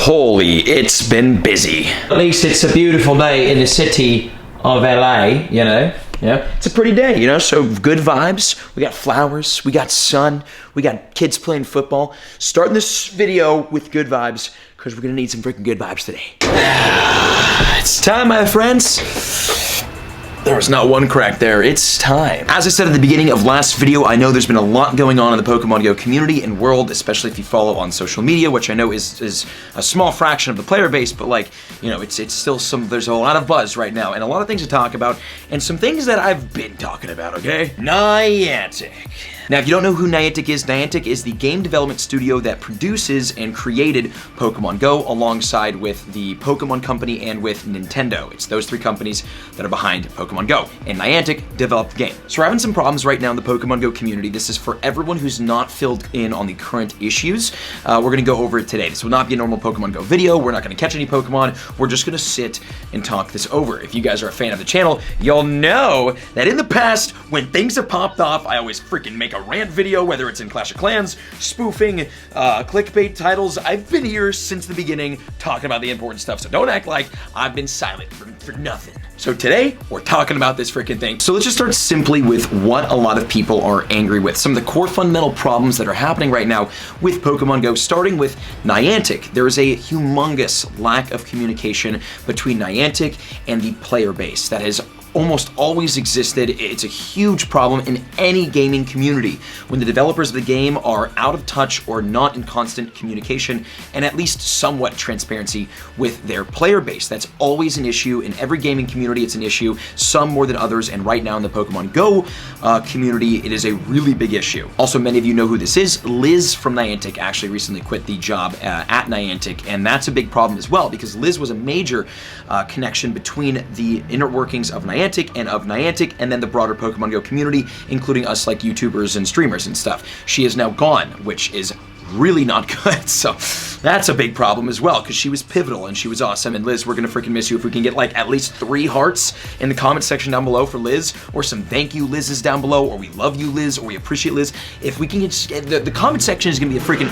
Holy, it's been busy. At least it's a beautiful day in the city of LA, you know? Yeah, it's a pretty day, you know, so good vibes. We got flowers, we got sun, we got kids playing football. Starting this video with good vibes, because we're gonna need some freaking good vibes today. It's time, my friends. There was not one crack there. It's time. As I said at the beginning of last video, I know there's been a lot going on in the Pokemon Go community and world, especially if you follow on social media, which I know is a small fraction of the player base, but like, you know, it's still there's a lot of buzz right now and a lot of things to talk about and some things that I've been talking about, okay? Niantic. Now, if you don't know who Niantic is the game development studio that produces and created Pokemon Go alongside with the Pokemon Company and with Nintendo. It's those three companies that are behind Pokemon Go, and Niantic developed the game. So we're having some problems right now in the Pokemon Go community. This is for everyone who's not filled in on the current issues. We're gonna go over it today. This will not be a normal Pokemon Go video. We're not gonna catch any Pokemon. We're just gonna sit and talk this over. If you guys are a fan of the channel, you'll know that in the past, when things have popped off, I always freaking make a rant video, whether it's in Clash of Clans, spoofing, clickbait titles. I've been here since the beginning talking about the important stuff, so don't act like I've been silent for nothing. So today, we're talking about this freaking thing. So let's just start simply with what a lot of people are angry with. Some of the core fundamental problems that are happening right now with Pokemon Go, starting with Niantic. There is a humongous lack of communication between Niantic and the player base that has almost always existed. It's a huge problem in any gaming community when the developers of the game are out of touch or not in constant communication and at least somewhat transparency with their player base. That's always an issue in every gaming community. It's an issue, some more than others, and right now in the Pokemon Go community, it is a really big issue. Also, many of you know who this is. Liz from Niantic actually recently quit the job at Niantic, and that's a big problem as well because Liz was a major connection between the inner workings of Niantic and then the broader Pokemon Go community, including us like YouTubers and streamers and stuff. She is now gone, which is really not good. So that's a big problem as well because she was pivotal and she was awesome. And Liz, we're gonna freaking miss you. If we can get like at least 3 hearts in the comment section down below for Liz, or some thank you Liz's down below, or we love you Liz, or we appreciate Liz. If we can get the comment section is gonna be a freaking,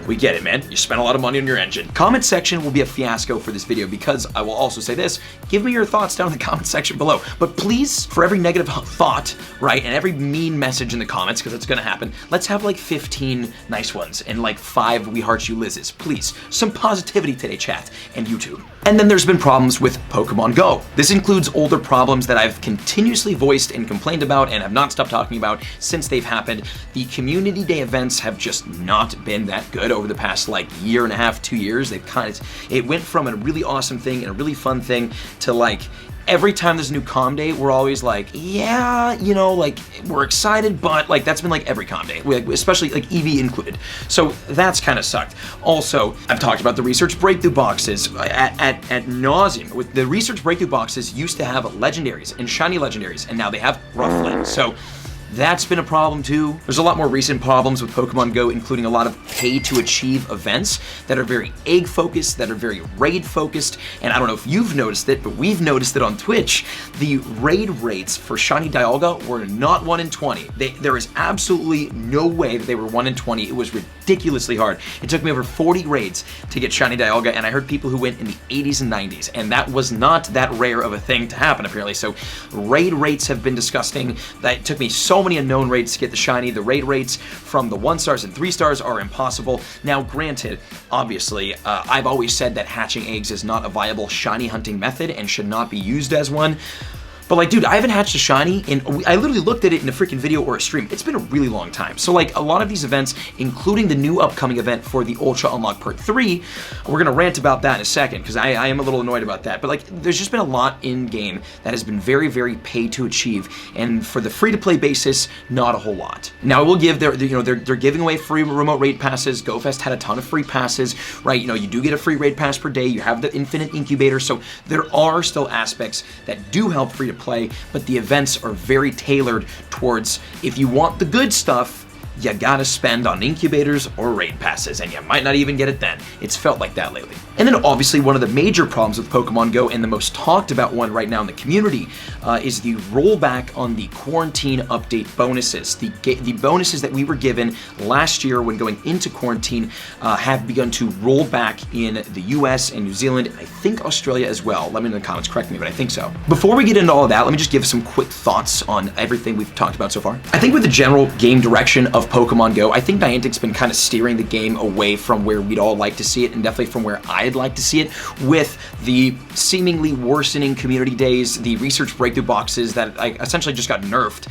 we get it, man. You spent a lot of money on your engine. Comment section will be a fiasco for this video because I will also say this, give me your thoughts down in the comment section below. But please, for every negative thought, right, and every mean message in the comments, because it's gonna happen, let's have like 15 nice ones and like 5 we heart you Liz's. Please, some positivity today, chat and YouTube. And then there's been problems with Pokemon Go. This includes older problems that I've continuously voiced and complained about and have not stopped talking about since they've happened. The community day events have just not been that good over the past like year and a half, 2 years. They've it went from a really awesome thing and a really fun thing to like, every time there's a new comm day, we're always like, yeah, you know, like we're excited, but like that's been like every comm day, especially like EV included. So that's kind of sucked. Also, I've talked about the research breakthrough boxes at nauseum. With the research breakthrough boxes used to have legendaries and shiny legendaries, and now they have Rufflet. So that's been a problem too. There's a lot more recent problems with Pokemon Go, including a lot of pay-to-achieve events that are very egg-focused, that are very raid-focused, and I don't know if you've noticed it, but we've noticed it on Twitch. The raid rates for Shiny Dialga were not 1 in 20. There is absolutely no way that they were 1 in 20. It was ridiculously hard. It took me over 40 raids to get Shiny Dialga, and I heard people who went in the 80s and 90s, and that was not that rare of a thing to happen, apparently. So raid rates have been disgusting. That took me so many unknown raids to get the shiny. The raid rates from the 1 stars and 3 stars are impossible. Now, granted, obviously, I've always said that hatching eggs is not a viable shiny hunting method and should not be used as one. But like, dude, I haven't hatched a shiny I literally looked at it in a freaking video or a stream. It's been a really long time. So like a lot of these events, including the new upcoming event for the Ultra Unlock Part 3, we're gonna rant about that in a second because I am a little annoyed about that. But like, there's just been a lot in game that has been very, very pay to achieve. And for the free to play basis, not a whole lot. Now I will give they're giving away free remote raid passes. GoFest had a ton of free passes, right? You know, you do get a free raid pass per day. You have the infinite incubator. So there are still aspects that do help free to play, but the events are very tailored towards, if you want the good stuff, you gotta spend on incubators or raid passes, and you might not even get it then. It's felt like that lately. And then obviously one of the major problems with Pokemon Go, and the most talked about one right now in the community, is the rollback on the quarantine update bonuses. The bonuses that we were given last year when going into quarantine have begun to roll back in the US and New Zealand, and I think Australia as well. Let me know in the comments, correct me, but I think so. Before we get into all of that, let me just give some quick thoughts on everything we've talked about so far. I think with the general game direction of Pokemon Go, I think Niantic's been kind of steering the game away from where we'd all like to see it, and definitely from where I'd like to see it, with the seemingly worsening community days, the research breakthrough boxes that I essentially just got nerfed,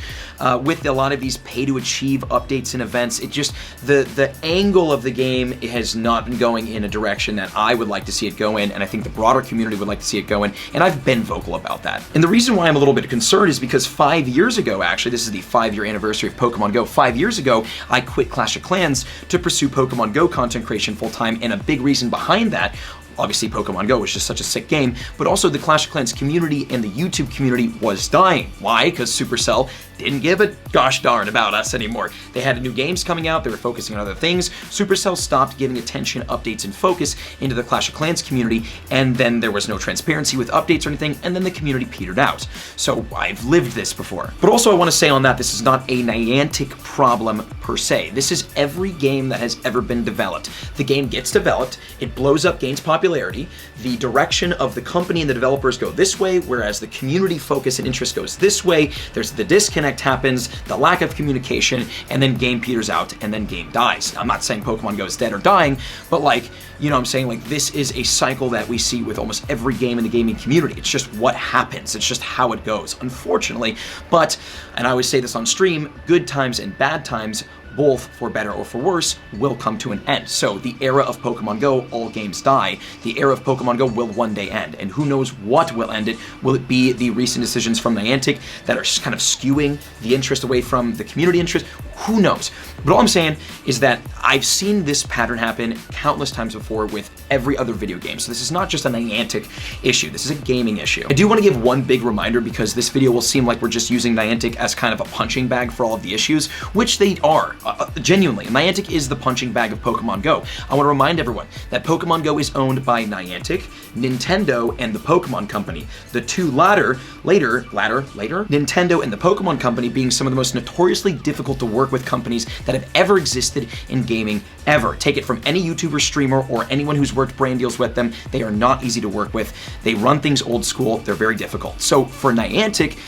with a lot of these pay-to-achieve updates and events. It just, the angle of the game has not been going in a direction that I would like to see it go in, and I think the broader community would like to see it go in, and I've been vocal about that. And the reason why I'm a little bit concerned is because 5 years ago, actually, this is the 5-year anniversary of Pokemon Go. 5 years ago, I quit Clash of Clans to pursue Pokemon Go content creation full-time, and a big reason behind that, obviously Pokemon Go was just such a sick game, but also the Clash of Clans community and the YouTube community was dying. Why? Because Supercell didn't give a gosh darn about us anymore. They had new games coming out, they were focusing on other things. Supercell stopped giving attention, updates, and focus into the Clash of Clans community, and then there was no transparency with updates or anything, and then the community petered out. So I've lived this before. But also I want to say on that, this is not a Niantic problem per se. This is every game that has ever been developed. The game gets developed, it blows up, gains popularity, the direction of the company and the developers go this way, whereas the community focus and interest goes this way. There's the disconnect happens, the lack of communication, and then game peters out, and then game dies. I'm not saying Pokemon Go is dead or dying, but like, you know what I'm saying? Like, this is a cycle that we see with almost every game in the gaming community. It's just what happens. It's just how it goes, unfortunately. But, and I always say this on stream, good times and bad times, both for better or for worse, will come to an end. So the era of Pokemon Go, all games die. The era of Pokemon Go will one day end, and who knows what will end it. Will it be the recent decisions from Niantic that are kind of skewing the interest away from the community interest? Who knows? But all I'm saying is that I've seen this pattern happen countless times before with every other video game. So this is not just a Niantic issue, this is a gaming issue. I do want to give one big reminder, because this video will seem like we're just using Niantic as kind of a punching bag for all of the issues, which they are. Genuinely, Niantic is the punching bag of Pokemon Go. I want to remind everyone that Pokemon Go is owned by Niantic, Nintendo, and the Pokemon Company. The two latter, Nintendo and the Pokemon Company being some of the most notoriously difficult to work with companies that have ever existed in gaming ever. Take it from any YouTuber, streamer, or anyone who's worked brand deals with them. They are not easy to work with. They run things old school. They're very difficult. So for Niantic,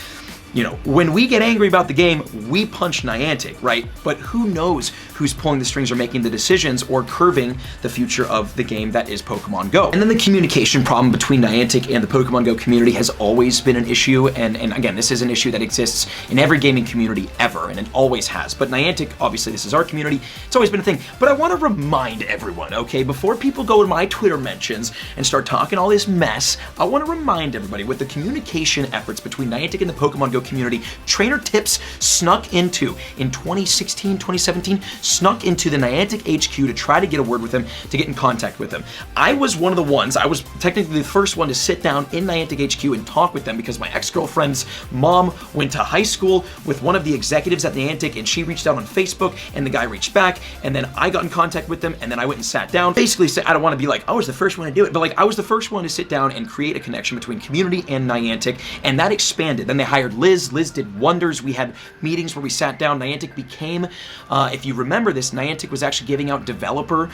you know, when we get angry about the game, we punch Niantic, right? But who knows who's pulling the strings or making the decisions or curving the future of the game that is Pokemon Go. And then the communication problem between Niantic and the Pokemon Go community has always been an issue, and again, this is an issue that exists in every gaming community ever, and it always has. But Niantic, obviously this is our community, it's always been a thing. But I want to remind everyone, okay, before people go in my Twitter mentions and start talking all this mess, I want to remind everybody, with the communication efforts between Niantic and the Pokemon Go community, Trainer Tips snuck into, in 2016, 2017, snuck into the Niantic HQ to try to get a word with him, to get in contact with him. I was one of the ones, I was technically the first one to sit down in Niantic HQ and talk with them, because my ex-girlfriend's mom went to high school with one of the executives at Niantic, and she reached out on Facebook, and the guy reached back, and then I got in contact with them, and then I went and sat down. Basically, I don't want to be like, I was the first one to do it, but like, I was the first one to sit down and create a connection between community and Niantic, and that expanded. Then they hired Liz. Liz did wonders. We had meetings where we sat down. Niantic became, if you remember this, Niantic was actually giving out developer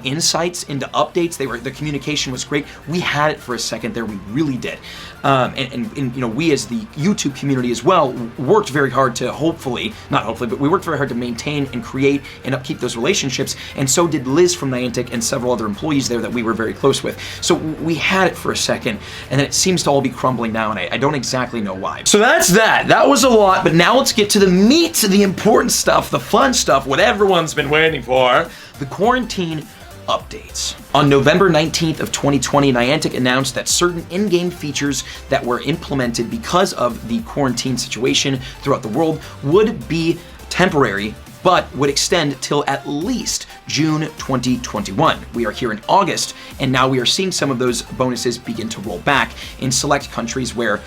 insights into updates. The communication was great. We had it for a second there. We really did. And you know, we as the YouTube community as well worked very hard to but we worked very hard to maintain and create and upkeep those relationships. And so did Liz from Niantic and several other employees there that we were very close with. So we had it for a second, and then it seems to all be crumbling now, and I don't exactly know why. So that's that. That was a lot, but now let's get to the meat, the important stuff, the fun stuff, what everyone's been waiting for, the quarantine updates. On November 19th of 2020, Niantic announced that certain in-game features that were implemented because of the quarantine situation throughout the world would be temporary, but would extend till at least June 2021. We are here in August, and now we are seeing some of those bonuses begin to roll back in select countries where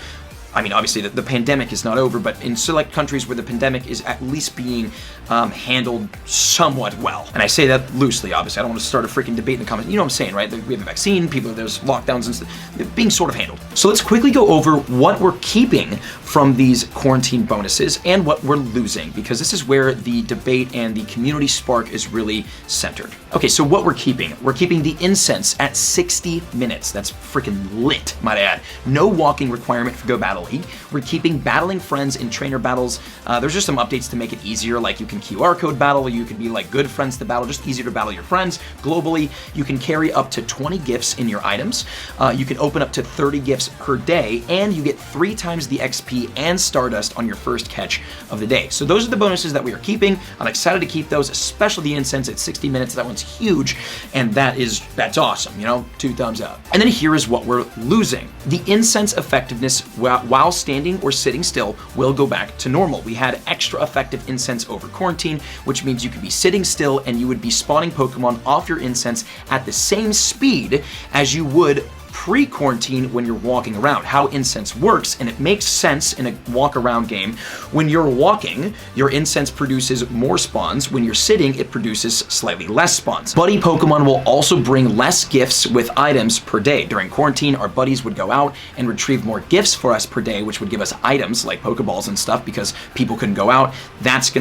I mean, obviously the pandemic is not over, but in select countries where the pandemic is at least being handled somewhat well. And I say that loosely, obviously. I don't want to start a freaking debate in the comments. You know what I'm saying, right? We have a vaccine, there's lockdowns and stuff. They're being sort of handled. So let's quickly go over what we're keeping from these quarantine bonuses and what we're losing, because this is where the debate and the community spark is really centered. Okay, so what we're keeping the incense at 60 minutes. That's freaking lit, might I add. No walking requirement for Go Battle League. We're keeping battling friends in trainer battles. There's just some updates to make it easier, like you can QR code battle, or you can be like good friends to battle, just easier to battle your friends. Globally, you can carry up to 20 gifts in your items. You can open up to 30 gifts per day, and you get 3 times the XP and Stardust on your first catch of the day. So those are the bonuses that we are keeping. I'm excited to keep those, especially the incense at 60 minutes. That one's huge, and that's awesome, you know, 2 thumbs up. And then here is what we're losing. The incense effectiveness while standing or sitting still will go back to normal. We had extra effective incense over quarantine, which means you could be sitting still and you would be spawning Pokemon off your incense at the same speed as you would pre-quarantine when you're walking around. How incense works, and it makes sense in a walk-around game. When you're walking, your incense produces more spawns. When you're sitting, it produces slightly less spawns. Buddy Pokemon will also bring less gifts with items per day. During quarantine, our buddies would go out and retrieve more gifts for us per day, which would give us items like Pokeballs and stuff because people couldn't go out. It's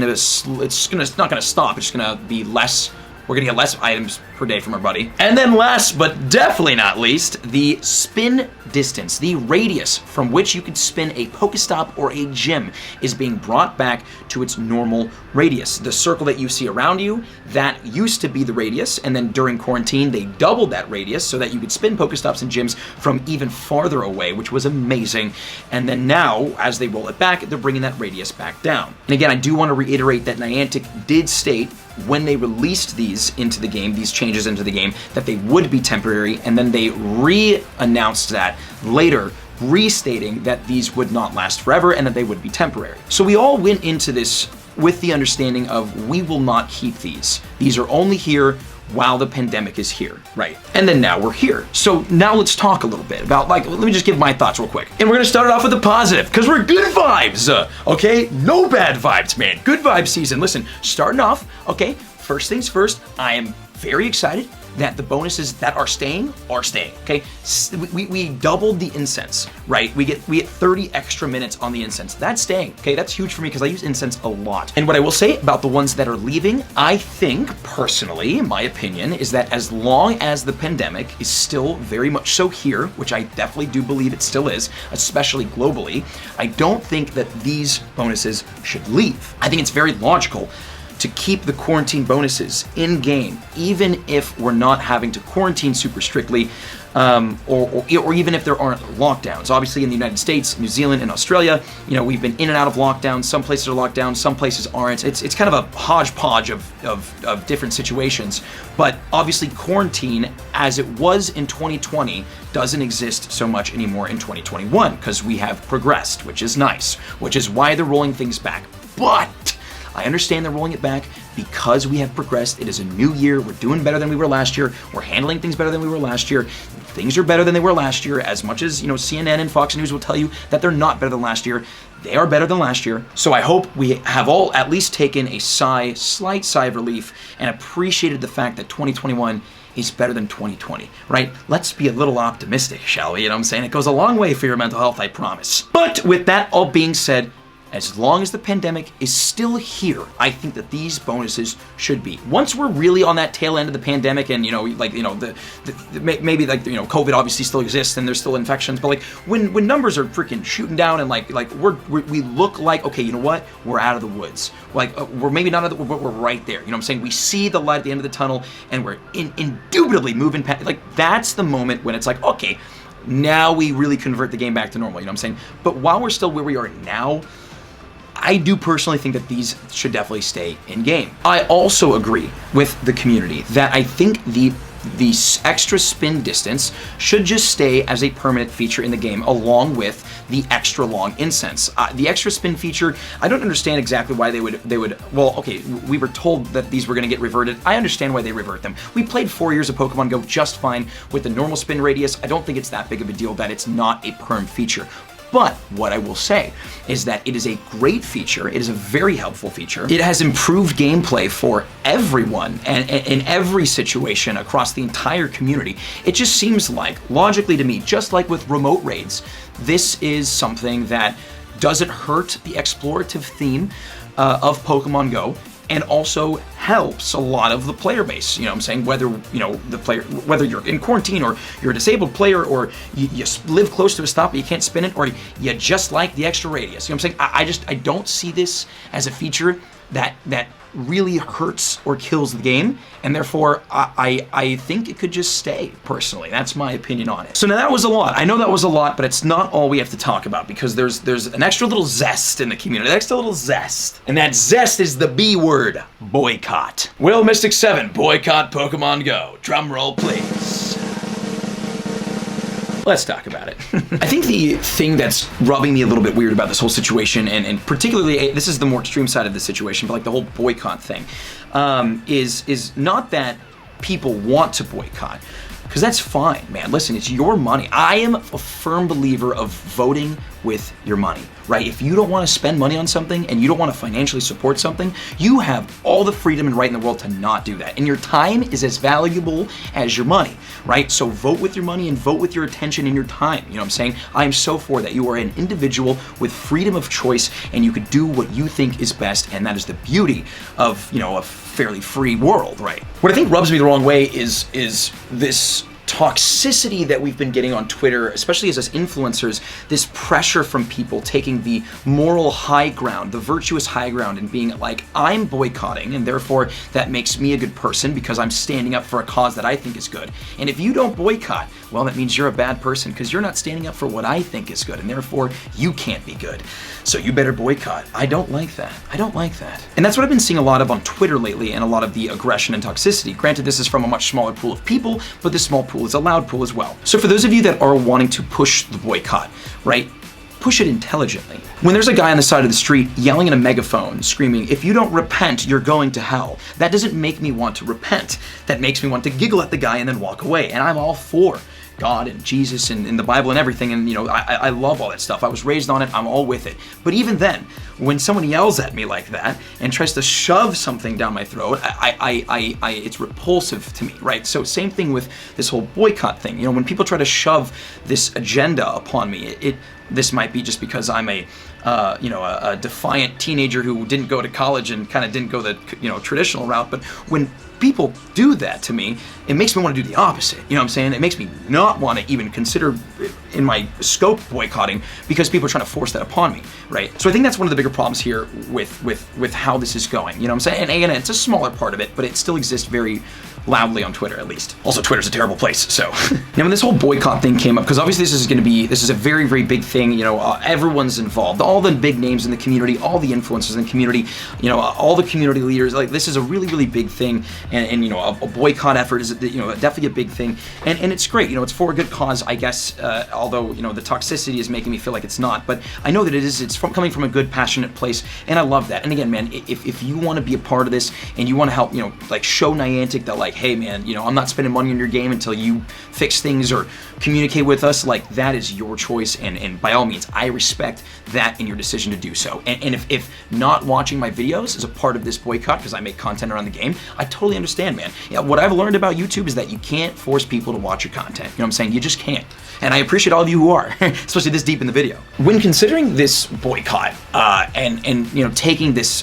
not gonna stop. It's gonna be less. We're gonna get less items per day from our buddy. And then last but definitely not least, the spin distance, the radius from which you could spin a Pokestop or a gym is being brought back to its normal radius. The circle that you see around you, that used to be the radius, and then during quarantine, they doubled that radius so that you could spin Pokestops and gyms from even farther away, which was amazing. And then now, as they roll it back, they're bringing that radius back down. And again, I do want to reiterate that Niantic did state when they released these into the game, these changes into the game, that they would be temporary, and then they re-announced that later, restating that these would not last forever and that they would be temporary. So we all went into this with the understanding of we will not keep these. These are only here while the pandemic is here, right? And then now we're here. So now let's talk a little bit about, like, let me just give my thoughts real quick. And we're gonna start it off with the positive, because we're good vibes, okay? No bad vibes, man. Good vibe season. Listen, starting off, okay, first things first, I am very excited that the bonuses that are staying, okay? We doubled the incense, right? We get 30 extra minutes on the incense. That's staying, okay? That's huge for me because I use incense a lot. And what I will say about the ones that are leaving, I think, personally, in my opinion, is that as long as the pandemic is still very much so here, which I definitely do believe it still is, especially globally, I don't think that these bonuses should leave. I think it's very logical to keep the quarantine bonuses in game, even if we're not having to quarantine super strictly, or even if there aren't lockdowns. Obviously, in the United States, New Zealand, and Australia, you know, we've been in and out of lockdowns. Some places are locked down, some places aren't. It's kind of a hodgepodge of different situations. But obviously, quarantine, as it was in 2020, doesn't exist so much anymore in 2021 because we have progressed, which is nice, which is why they're rolling things back. But I understand they're rolling it back because we have progressed. It is a new year. We're doing better than we were last year. We're handling things better than we were last year. Things are better than they were last year, as much as, you know, CNN and Fox News will tell you that they're not better than last year. They are better than last year. So I hope we have all at least taken a slight sigh of relief and appreciated the fact that 2021 is better than 2020, right? Let's be a little optimistic, shall we? You know what I'm saying? It goes a long way for your mental health, I promise. But with that all being said, as long as the pandemic is still here, I think that these bonuses should be. Once we're really on that tail end of the pandemic, and, you know, like, you know, maybe, like, you know, COVID obviously still exists and there's still infections, but like when numbers are freaking shooting down and like we look like, okay, you know what, we're out of the woods. Like, we're maybe not out of the woods, but we're right there. You know what I'm saying? We see the light at the end of the tunnel, and we're indubitably moving past. Like, that's the moment when it's like, okay, now we really convert the game back to normal. You know what I'm saying? But while we're still where we are now, I do personally think that these should definitely stay in game. I also agree with the community that I think the extra spin distance should just stay as a permanent feature in the game, along with the extra long incense. The extra spin feature, I don't understand exactly why they would. Well, okay, we were told that these were going to get reverted. I understand why they revert them. We played 4 years of Pokemon Go just fine with the normal spin radius. I don't think it's that big of a deal that it's not a perm feature. But what I will say is that it is a great feature. It is a very helpful feature. It has improved gameplay for everyone and in every situation across the entire community. It just seems like, logically to me, just like with remote raids, this is something that doesn't hurt the explorative theme of Pokemon Go, and also helps a lot of the player base. You know what I'm saying? Whether, you know, the player, whether you're in quarantine or you're a disabled player or you live close to a stop but you can't spin it, or you just like the extra radius. You know what I'm saying? I don't see this as a feature that really hurts or kills the game, and therefore I think it could just stay, personally. That's my opinion on it. So now that was a lot. I know that was a lot, but it's not all we have to talk about, because there's an extra little zest in the community, an extra little zest. And that zest is the B word, boycott. Will Mystic 7 boycott Pokemon Go? Drum roll, please. Let's talk about it. I think the thing that's rubbing me a little bit weird about this whole situation, and particularly, this is the more extreme side of the situation, but like the whole boycott thing, is not that people want to boycott, because that's fine, man. Listen, it's your money. I am a firm believer of voting with your money, right? If you don't want to spend money on something and you don't want to financially support something, you have all the freedom and right in the world to not do that. And your time is as valuable as your money, right? So vote with your money and vote with your attention and your time. You know what I'm saying? I am so for that. You are an individual with freedom of choice, and you could do what you think is best, and that is the beauty of, you know, a fairly free world, right? What I think rubs me the wrong way is this toxicity that we've been getting on Twitter, especially as us influencers, this pressure from people taking the moral high ground, the virtuous high ground, and being like, I'm boycotting, and therefore that makes me a good person because I'm standing up for a cause that I think is good. And if you don't boycott, well, that means you're a bad person because you're not standing up for what I think is good, and therefore you can't be good. So you better boycott. I don't like that. I don't like that. And that's what I've been seeing a lot of on Twitter lately, and a lot of the aggression and toxicity. Granted, this is from a much smaller pool of people, but this small pool is a loud pool as well. So for those of you that are wanting to push the boycott, right, push it intelligently. When there's a guy on the side of the street yelling in a megaphone, screaming, if you don't repent, you're going to hell, that doesn't make me want to repent. That makes me want to giggle at the guy and then walk away. And I'm all for God and Jesus and the Bible and everything, and you know, I love all that stuff. I was raised on it, I'm all with it. But even then, when someone yells at me like that and tries to shove something down my throat, it's repulsive to me, right? So same thing with this whole boycott thing. You know, when people try to shove this agenda upon me, this might be just because I'm a defiant teenager who didn't go to college and kind of didn't go the, you know, traditional route. But when people do that to me, it makes me want to do the opposite. You know what I'm saying? It makes me not want to even consider in my scope boycotting, because people are trying to force that upon me, right? So I think that's one of the bigger problems here with how this is going. You know what I'm saying? And again, it's a smaller part of it, but it still exists very loudly on Twitter, at least. Also, Twitter's a terrible place, so. Now, when this whole boycott thing came up, because obviously this is a very, very big thing, you know, everyone's involved, all the big names in the community, all the influencers in the community, you know, all the community leaders, like, this is a really, really big thing, and you know, a boycott effort is, you know, definitely a big thing, and it's great, you know, it's for a good cause, I guess, although, you know, the toxicity is making me feel like it's not, but I know that it's coming from a good, passionate place, and I love that. And again, man, if you want to be a part of this, and you want to help, you know, like, show Niantic that, like, hey man, you know, I'm not spending money on your game until you fix things or communicate with us, like, that is your choice, and by all means, I respect that in your decision to do so. And if not watching my videos is a part of this boycott because I make content around the game, I totally understand, man. Yeah, what I've learned about YouTube is that you can't force people to watch your content. You know what I'm saying? You just can't. And I appreciate all of you who are, especially this deep in the video. When considering this boycott, and you know, taking this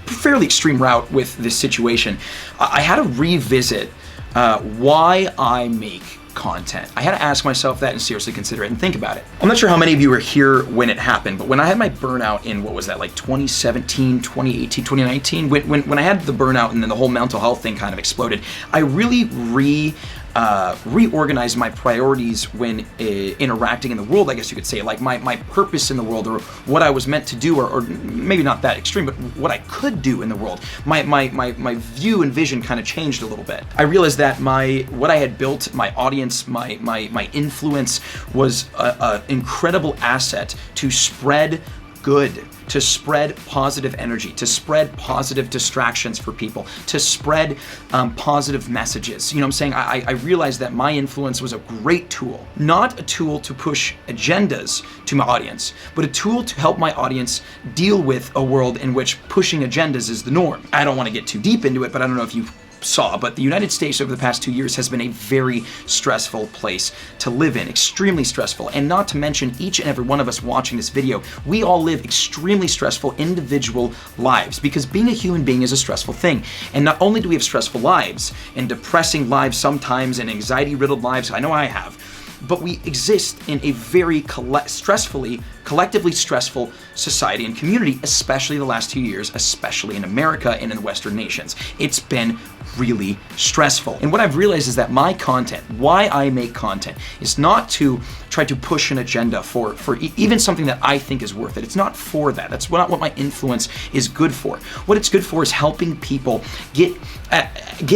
fairly extreme route with this situation, I had to revisit why I make content. I had to ask myself that and seriously consider it and think about it. I'm not sure how many of you were here when it happened, but when I had my burnout in, what was that, like 2017, 2018, 2019, when I had the burnout and then the whole mental health thing kind of exploded, I really reorganize my priorities when interacting in the world, I guess you could say, like my purpose in the world, or what I was meant to do, or maybe not that extreme, but what I could do in the world. My view and vision kind of changed a little bit. I realized that what I had built, my audience, my influence was an incredible asset to spread good, to spread positive energy, to spread positive distractions for people, to spread positive messages. You know what I'm saying? I realized that my influence was a great tool, not a tool to push agendas to my audience, but a tool to help my audience deal with a world in which pushing agendas is the norm. I don't want to get too deep into it, but I don't know if you saw, but the United States over the past 2 years has been a very stressful place to live in, extremely stressful. And not to mention each and every one of us watching this video, we all live extremely stressful individual lives, because being a human being is a stressful thing. And not only do we have stressful lives and depressing lives sometimes and anxiety-riddled lives, I know I have, but we exist in a very collectively stressful society and community, especially the last 2 years, especially in America and in the Western nations. It's been really stressful. And what I've realized is that my content, why I make content, is not to try to push an agenda for even something that I think is worth it. It's not for that. That's not what my influence is good for. What it's good for is helping people get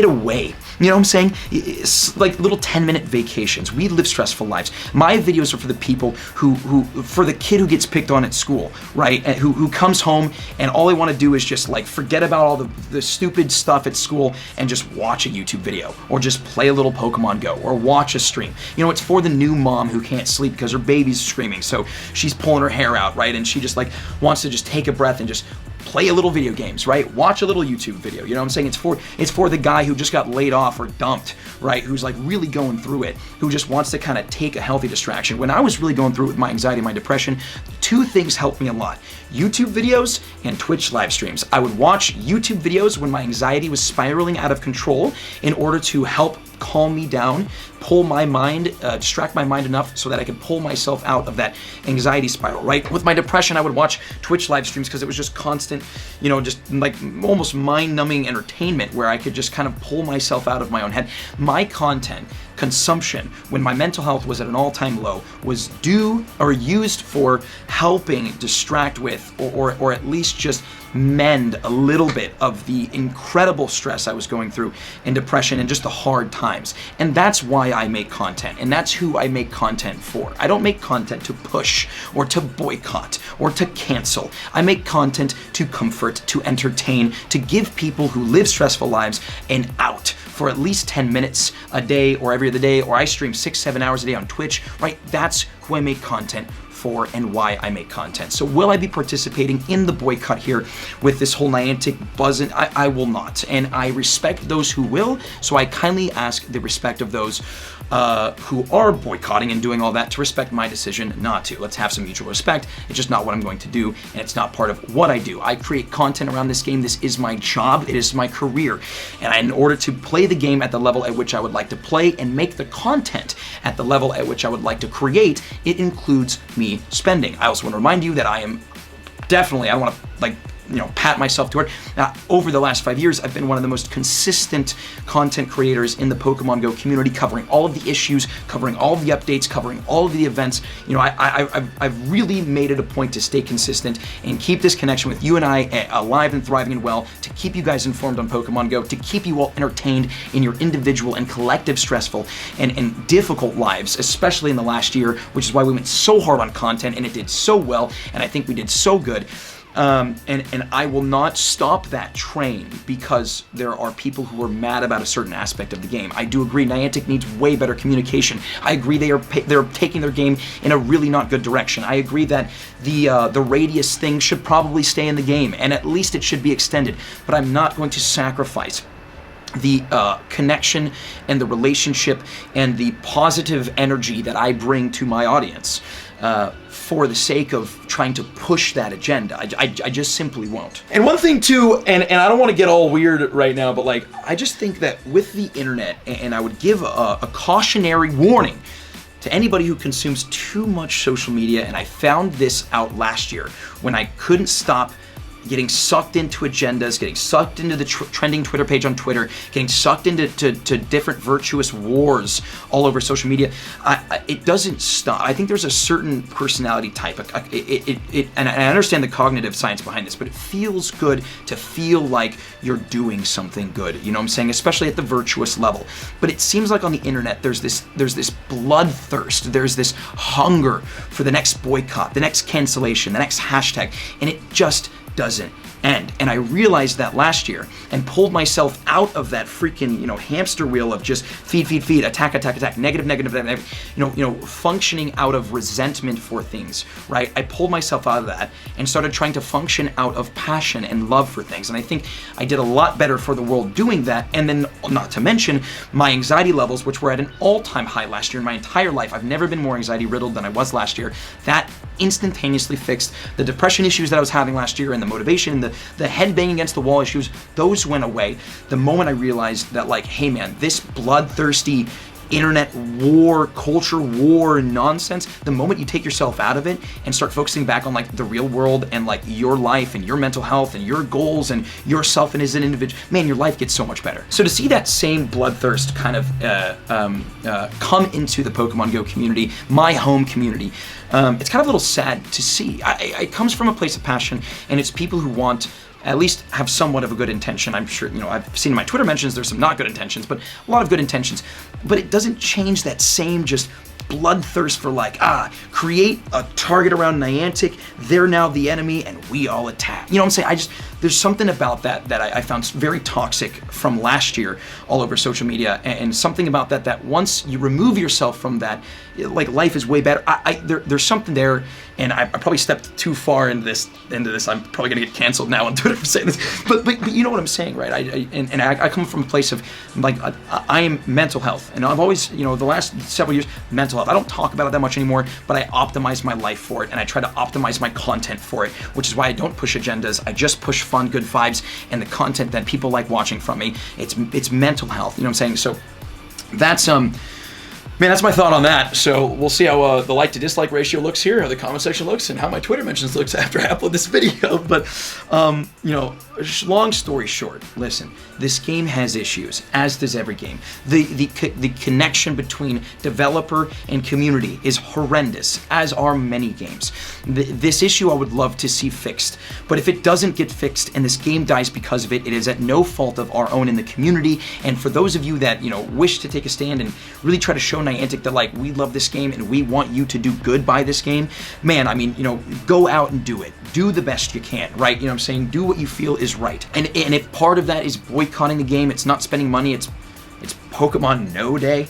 away. You know what I'm saying? It's like little 10-minute vacations. We live stressful lives. My videos are for the people for the kid who gets picked on at school, right? And who comes home and all they want to do is just like forget about all the stupid stuff at school and just watch a YouTube video, or just play a little Pokemon Go, or watch a stream. You know, it's for the new mom who can't sleep because her baby's screaming, so she's pulling her hair out, right? And she just like wants to just take a breath and just play a little video games, right? Watch a little YouTube video. You know what I'm saying? It's for the guy who just got laid off or dumped, right? Who's like really going through it, who just wants to kind of take a healthy distraction. When I was really going through it with my anxiety, my depression, two things helped me a lot: YouTube videos and Twitch live streams. I would watch YouTube videos when my anxiety was spiraling out of control in order to help calm me down, pull my mind, distract my mind enough so that I could pull myself out of that anxiety spiral, right? With my depression, I would watch Twitch live streams because it was just constant, you know, just like almost mind-numbing entertainment where I could just kind of pull myself out of my own head. My content consumption, when my mental health was at an all-time low, was used for helping distract with, or at least just mend a little bit of the incredible stress I was going through and depression and just the hard times. And that's why I make content, and that's who I make content for. I don't make content to push or to boycott or to cancel. I make content to comfort, to entertain, to give people who live stressful lives an out for at least 10 minutes a day or every other day, or I stream 6-7 hours a day on Twitch, right? That's who I make content for and why I make content. So will I be participating in the boycott here with this whole Niantic buzzing? I will not, and I respect those who will, so I kindly ask the respect of those who are boycotting and doing all that to respect my decision not to. Let's have some mutual respect. It's just not what I'm going to do, and it's not part of what I do. I create content around this game. This is my job. It is my career. And in order to play the game at the level at which I would like to play and make the content at the level at which I would like to create, it includes me spending. I also want to remind you that I am definitely, I don't want to like, you know, pat myself to it. Over the last 5 years, I've been one of the most consistent content creators in the Pokemon Go community, covering all of the issues, covering all of the updates, covering all of the events. You know, I've really made it a point to stay consistent and keep this connection with you and I alive and thriving and well, to keep you guys informed on Pokemon Go, to keep you all entertained in your individual and collective stressful and difficult lives, especially in the last year, which is why we went so hard on content and it did so well, and I think we did so good. And I will not stop that train because there are people who are mad about a certain aspect of the game. I do agree Niantic needs way better communication. I agree they're taking their game in a really not good direction. I agree that the radius thing should probably stay in the game, and at least it should be extended. But I'm not going to sacrifice the connection and the relationship and the positive energy that I bring to my audience for the sake of trying to push that agenda. I just simply won't. And one thing too, and I don't want to get all weird right now, but like, I just think that with the internet, and I would give a cautionary warning to anybody who consumes too much social media, and I found this out last year when I couldn't stop getting sucked into agendas, getting sucked into the trending Twitter page on Twitter, getting sucked into to different virtuous wars all over social media. It doesn't stop. I think there's a certain personality type. And I understand the cognitive science behind this, but it feels good to feel like you're doing something good. You know what I'm saying? Especially at the virtuous level. But it seems like on the internet, there's this bloodthirst. There's this hunger for the next boycott, the next cancellation, the next hashtag, and it just doesn't end. And I realized that last year and pulled myself out of that freaking, hamster wheel of just feed, attack, negative, functioning out of resentment for things, right? I pulled myself out of that and started trying to function out of passion and love for things. And I think I did a lot better for the world doing that. And then, not to mention, my anxiety levels, which were at an all-time high last year in my entire life. I've never been more anxiety riddled than I was last year. That instantaneously fixed the depression issues that I was having last year, and the motivation, the head banging against the wall issues. Those went away the moment I realized that, like, hey man, this bloodthirsty internet war, culture war nonsense, the moment you take yourself out of it and start focusing back on like the real world and like your life and your mental health and your goals and yourself and as an individual, man, your life gets so much better. So to see that same bloodthirst kind of come into the Pokemon Go community, my home community, it's kind of a little sad to see. It comes from a place of passion, and it's people who want at least have somewhat of a good intention. I'm sure, I've seen in my Twitter mentions there's some not good intentions, but a lot of good intentions. But it doesn't change that same just bloodthirst for like, create a target around Niantic, they're now the enemy, and we all attack. You know what I'm saying? There's something about that I found very toxic from last year all over social media, and something about that once you remove yourself from that, like, life is way better. There's something there, and I probably stepped too far into this. I'm probably gonna get canceled now on Twitter for saying this, but you know what I'm saying, right? I come from a place of like, I am mental health, and I've always, the last several years, mental health. I don't talk about it that much anymore, but I optimize my life for it, and I try to optimize my content for it, which is why I don't push agendas. I just push fun, good vibes, and the content that people like watching from me. It's mental health. You know what I'm saying? So that's man, that's my thought on that. So we'll see how the like to dislike ratio looks here, how the comment section looks, and how my Twitter mentions looks after I upload this video. But, long story short, listen, this game has issues, as does every game. The connection between developer and community is horrendous, as are many games. This issue I would love to see fixed, but if it doesn't get fixed and this game dies because of it, it is at no fault of our own in the community. And for those of you that, wish to take a stand and really try to show Niantic that, like, we love this game and we want you to do good by this game, man, go out and do it. Do the best you can, right? You know what I'm saying? Do what you feel is right. And if part of that is boycotting the game, it's not spending money, it's Pokemon No Day,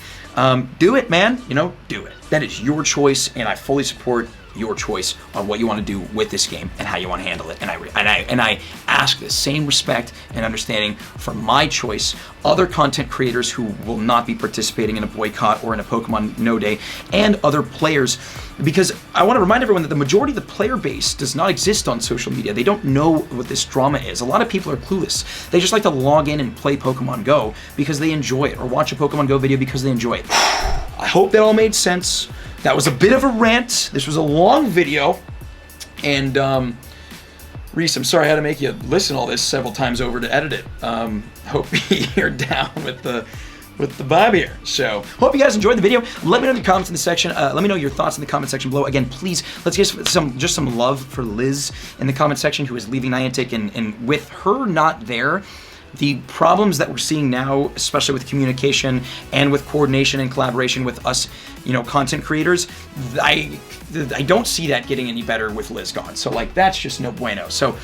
do it, man. Do it. That is your choice, and I fully support your choice on what you want to do with this game and how you want to handle it. And I ask the same respect and understanding for my choice, other content creators who will not be participating in a boycott or in a Pokemon No Day, and other players, because I want to remind everyone that the majority of the player base does not exist on social media. They don't know what this drama is. A lot of people are clueless. They just like to log in and play Pokemon Go because they enjoy it, or watch a Pokemon Go video because they enjoy it. I hope that all made sense. That was a bit of a rant. This was a long video, and Reese, I'm sorry I had to make you listen all this several times over to edit it. Hope you're down with the vibe here. So, hope you guys enjoyed the video. Let me know in the comments in the section. Let me know your thoughts in the comment section below. Again, please, let's get some love for Liz in the comment section, who is leaving Niantic, and with her not there, the problems that we're seeing now, especially with communication and with coordination and collaboration with us, content creators, I don't see that getting any better with Liz gone. So, like, that's just no bueno. So,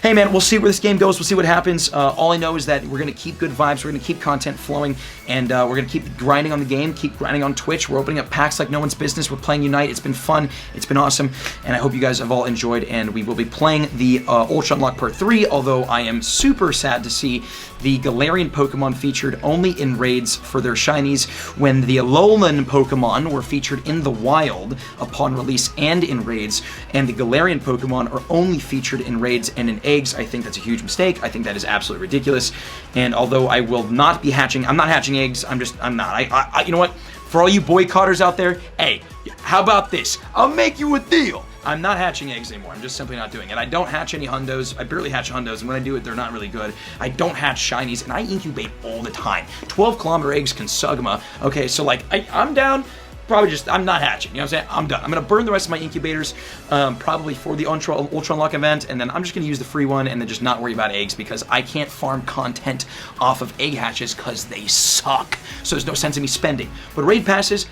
hey man, we'll see where this game goes. We'll see what happens. All I know is that we're going to keep good vibes. We're going to keep content flowing, and we're going to keep grinding on the game, keep grinding on Twitch. We're opening up packs like no one's business. We're playing Unite. It's been fun. It's been awesome, and I hope you guys have all enjoyed, and we will be playing the Ultra Unlock Part 3, although I am super sad to see the Galarian Pokemon featured only in raids for their shinies, when the Alolan Pokemon were featured in the wild upon release and in raids, and the Galarian Pokemon are only featured in raids and in eggs. I think that's a huge mistake. I think that is absolutely ridiculous. And although I will not be hatching, I'm not hatching eggs. I'm not. You know what? For all you boycotters out there, hey, how about this? I'll make you a deal. I'm not hatching eggs anymore. I'm just simply not doing it. I don't hatch any hundos. I barely hatch hundos, and when I do it, they're not really good. I don't hatch shinies, and I incubate all the time. 12-kilometer eggs can sugma. Okay, so like, I'm down. Probably just, I'm not hatching, you know what I'm saying? I'm done. I'm gonna burn the rest of my incubators, probably for the Ultra Unlock event, and then I'm just gonna use the free one and then just not worry about eggs because I can't farm content off of egg hatches because they suck. So there's no sense in me spending. But raid passes,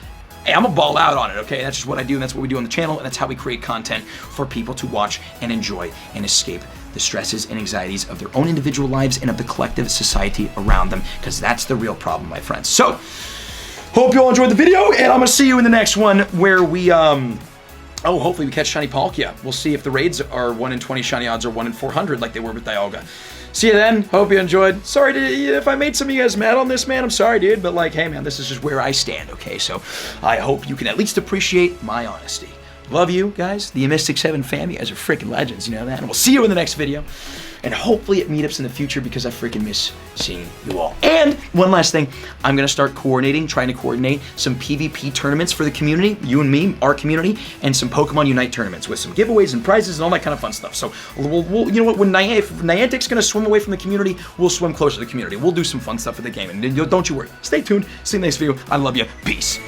hey, I'm gonna ball out on it, okay? That's just what I do, and that's what we do on the channel, and that's how we create content for people to watch and enjoy and escape the stresses and anxieties of their own individual lives and of the collective society around them, because that's the real problem, my friends. So, hope you all enjoyed the video, and I'm gonna see you in the next one where we, hopefully we catch Shiny Palkia. We'll see if the raids are 1 in 20 shiny odds or 1 in 400 like they were with Dialga. See you then. Hope you enjoyed. Sorry if I made some of you guys mad on this, man. I'm sorry, dude. But like, hey, man, this is just where I stand, okay? So I hope you can at least appreciate my honesty. Love you guys, the Mystic 7 fam. You guys are freaking legends, you know that? And we'll see you in the next video. And hopefully at meetups in the future because I freaking miss seeing you all. And one last thing, I'm gonna start trying to coordinate some PvP tournaments for the community, you and me, our community, and some Pokemon Unite tournaments with some giveaways and prizes and all that kind of fun stuff. So we'll you know what, when if Niantic's gonna swim away from the community, we'll swim closer to the community. We'll do some fun stuff with the game. And don't you worry. Stay tuned. See you in the next video. I love you. Peace.